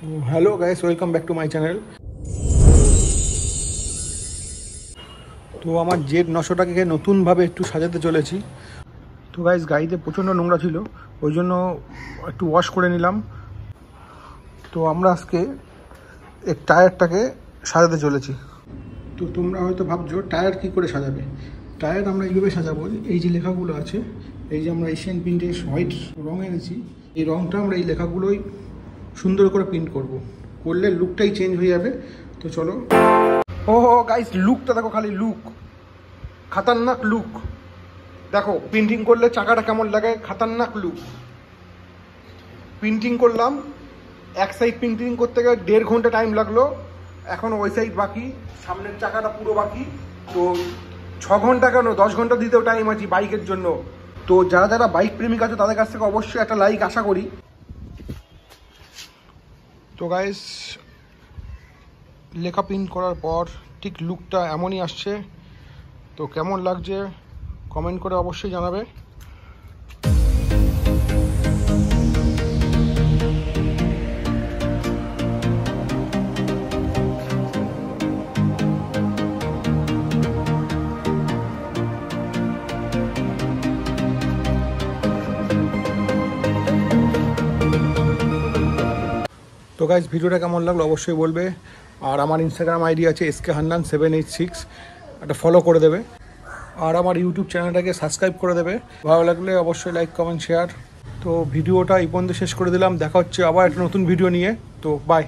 Hello guys, welcome back to my channel. তো আমার Z 900টাকে নতুনভাবে একটু সাজাতে চলেছি। তো গাইস, গাড়িতে প্রচণ্ড নোংরা ছিল, ওই জন্য একটু ওয়াশ করে নিলাম। তো আমরা আজকে এই টায়ারটাকে সাজাতে চলেছি। তো তোমরা হয়তো ভাবছো টায়ার কী করে সাজাবে। টায়ার আমরা এইভাবে সাজাবো, এই যে লেখাগুলো আছে, এই যে আমরা এশিয়ান প্রিন্টের হোয়াইট রঙ এনেছি, এই রঙটা আমরা এই লেখাগুলোই সুন্দর করে প্রিন্ট করলে লুকটাই চেঞ্জ হয়ে যাবে। তো চলো। ও গাইস, লুকটা দেখো, খালি লুক, খাতারনাক লুক। দেখো প্রিন্টিং করলে চাকাটা কেমন লাগে, খাতারনাক লুক। প্রিন্টিং করলাম, এক সাইড প্রিন্টিং করতে গেলে 1.5 ঘন্টা টাইম লাগলো, এখন ওই সাইড বাকি, সামনের চাকাটা পুরো বাকি। তো 6 ঘন্টা কেন, 10 ঘন্টা দিতেও টাইম আছে বাইকের জন্য। তো যারা যারা বাইক প্রেমিক আছে তাদের কাছ থেকে অবশ্যই একটা লাইক আশা করি। তো গাইস, লেখা প্রিন্ট করার পর ঠিক লুকটা এমনই আসছে। তো কেমন লাগছে কমেন্ট করে অবশ্যই জানাবে। তো গাইস, ভিডিওটা কেমন লাগলো অবশ্যই বলবে। আর আমার ইনস্টাগ্রাম আইডি আছে SKHannan786, একটা ফলো করে দেবে। আর আমার ইউটিউব চ্যানেলটাকে সাবস্ক্রাইব করে দেবে। ভালো লাগলে অবশ্যই লাইক, কমেন্ট, শেয়ার। তো ভিডিওটা এই পর্যন্ত শেষ করে দিলাম, দেখা হচ্ছে আবার একটা নতুন ভিডিও নিয়ে। তো বাই।